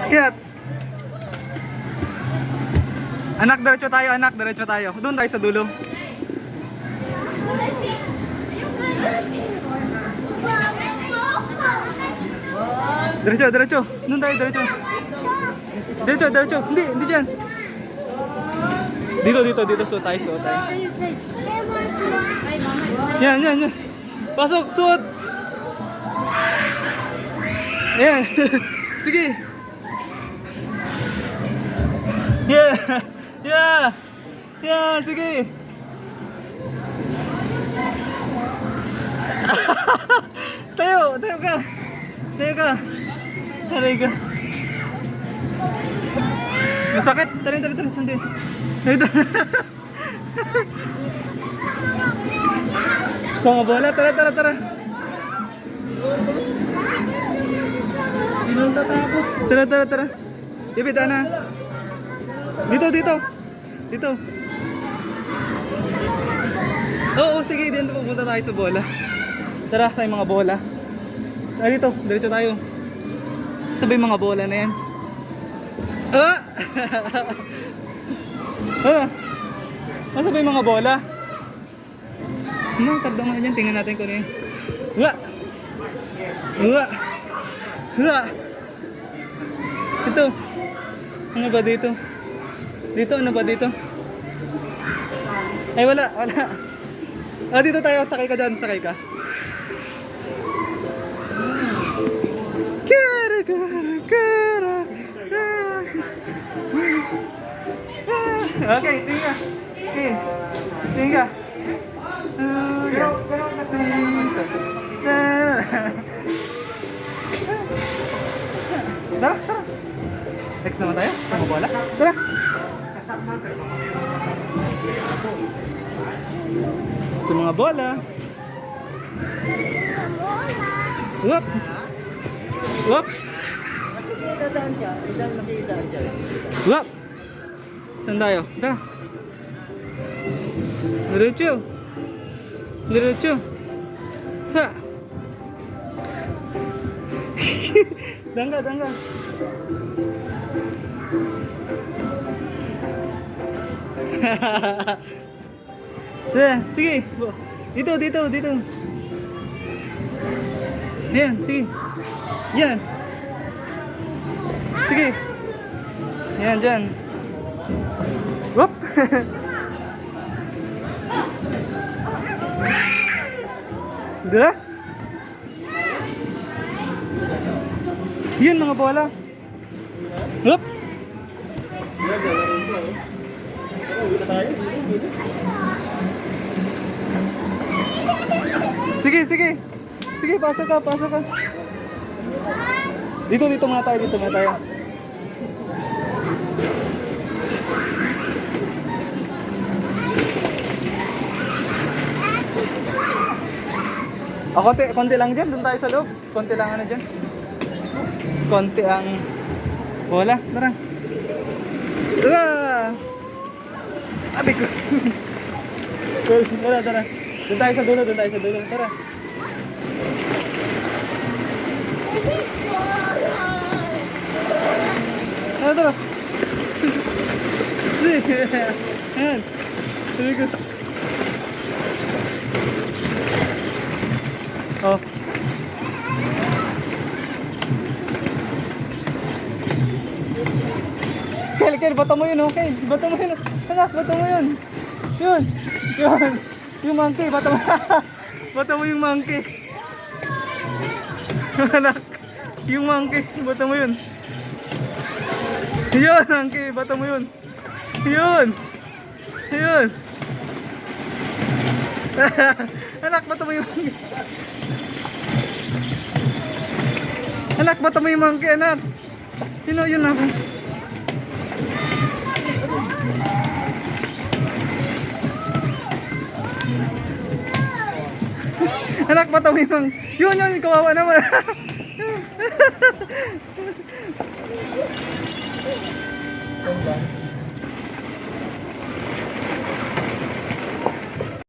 Akyat. Anak, diretso tayo, anak, diretso tayo. Doon tayo sa dulo. Diretso, diretso. Doon tayo, diretso. Diretso, diretso. Hindi, hindi dyan. Dito, suot tayo, suot tayo. Yan, yan, yan. Pasok, suot. Ayan. Sige. Yeah. Yeah. Yeah, sige. Tayo, tayo ka. Tayo ka. Aray ka. Masakit. Tara, tara, tara. Sandi. So, mga bola. Tara, tara, tara. Tara, tara, tara. Ibig, na. Dito, dito. Dito. Oo, sige. Dito pupunta tayo sa bola. Tara, sa mga bola. Ah, dito. Diretso tayo. Sabay mga bola na yan. Ah! Ah! Nasabay mga bola. Ano, tagda nga dyan. Tingnan natin kung ano yun. Uwa! Uwa! Uwa! Ito. Ano ba dito? Dito, ano ba dito? Ay, wala, wala. Ah, dito tayo. Sakay ka dyan. Sakay ka. Kara, kara, kara. Okay, tingin ka. Okay. Tingin ka. Tara, tara. Next naman tayo. Sama bola. Tara. Sa mga bola. Whoop. Whoop. Whoop. Saan tayo? Tara. Diretso. Diretso. Ha. Dangga, dangga. Sige. Dito, dito, dito. Yan, sige. Yan. Sige. Yan, dyan. Whoop. Dulas. Yan, mga bola. Whoop. Sige, sige. Sige, pasok ka, pasok ka. Dito, dito muna tayo, dito muna tayo. O, konti lang dyan, doon tayo sa loob. Konti lang ano dyan. Konti ang bola, tara. Abi ko. Tara, tara. Doon tayo sa dulo, doon tayo sa dulo. Tara. Tara, tara. Ayan. Tuloy ko. Oh. Kel, bata mo yun, okay? Bata mo yun. Anak, bata mo yun. Yun. Yun. Yung monkey, bata mo. Bata mo yung monkey. Anak, yung monkey, bata mo yun. Yun, monkey, bata mo yun. Yun. Yun. Anak, bata mo yung monkey. Anak, bata mo yung monkey, anak. Yun ako. Anak, bata mo yung yun, kawawa naman.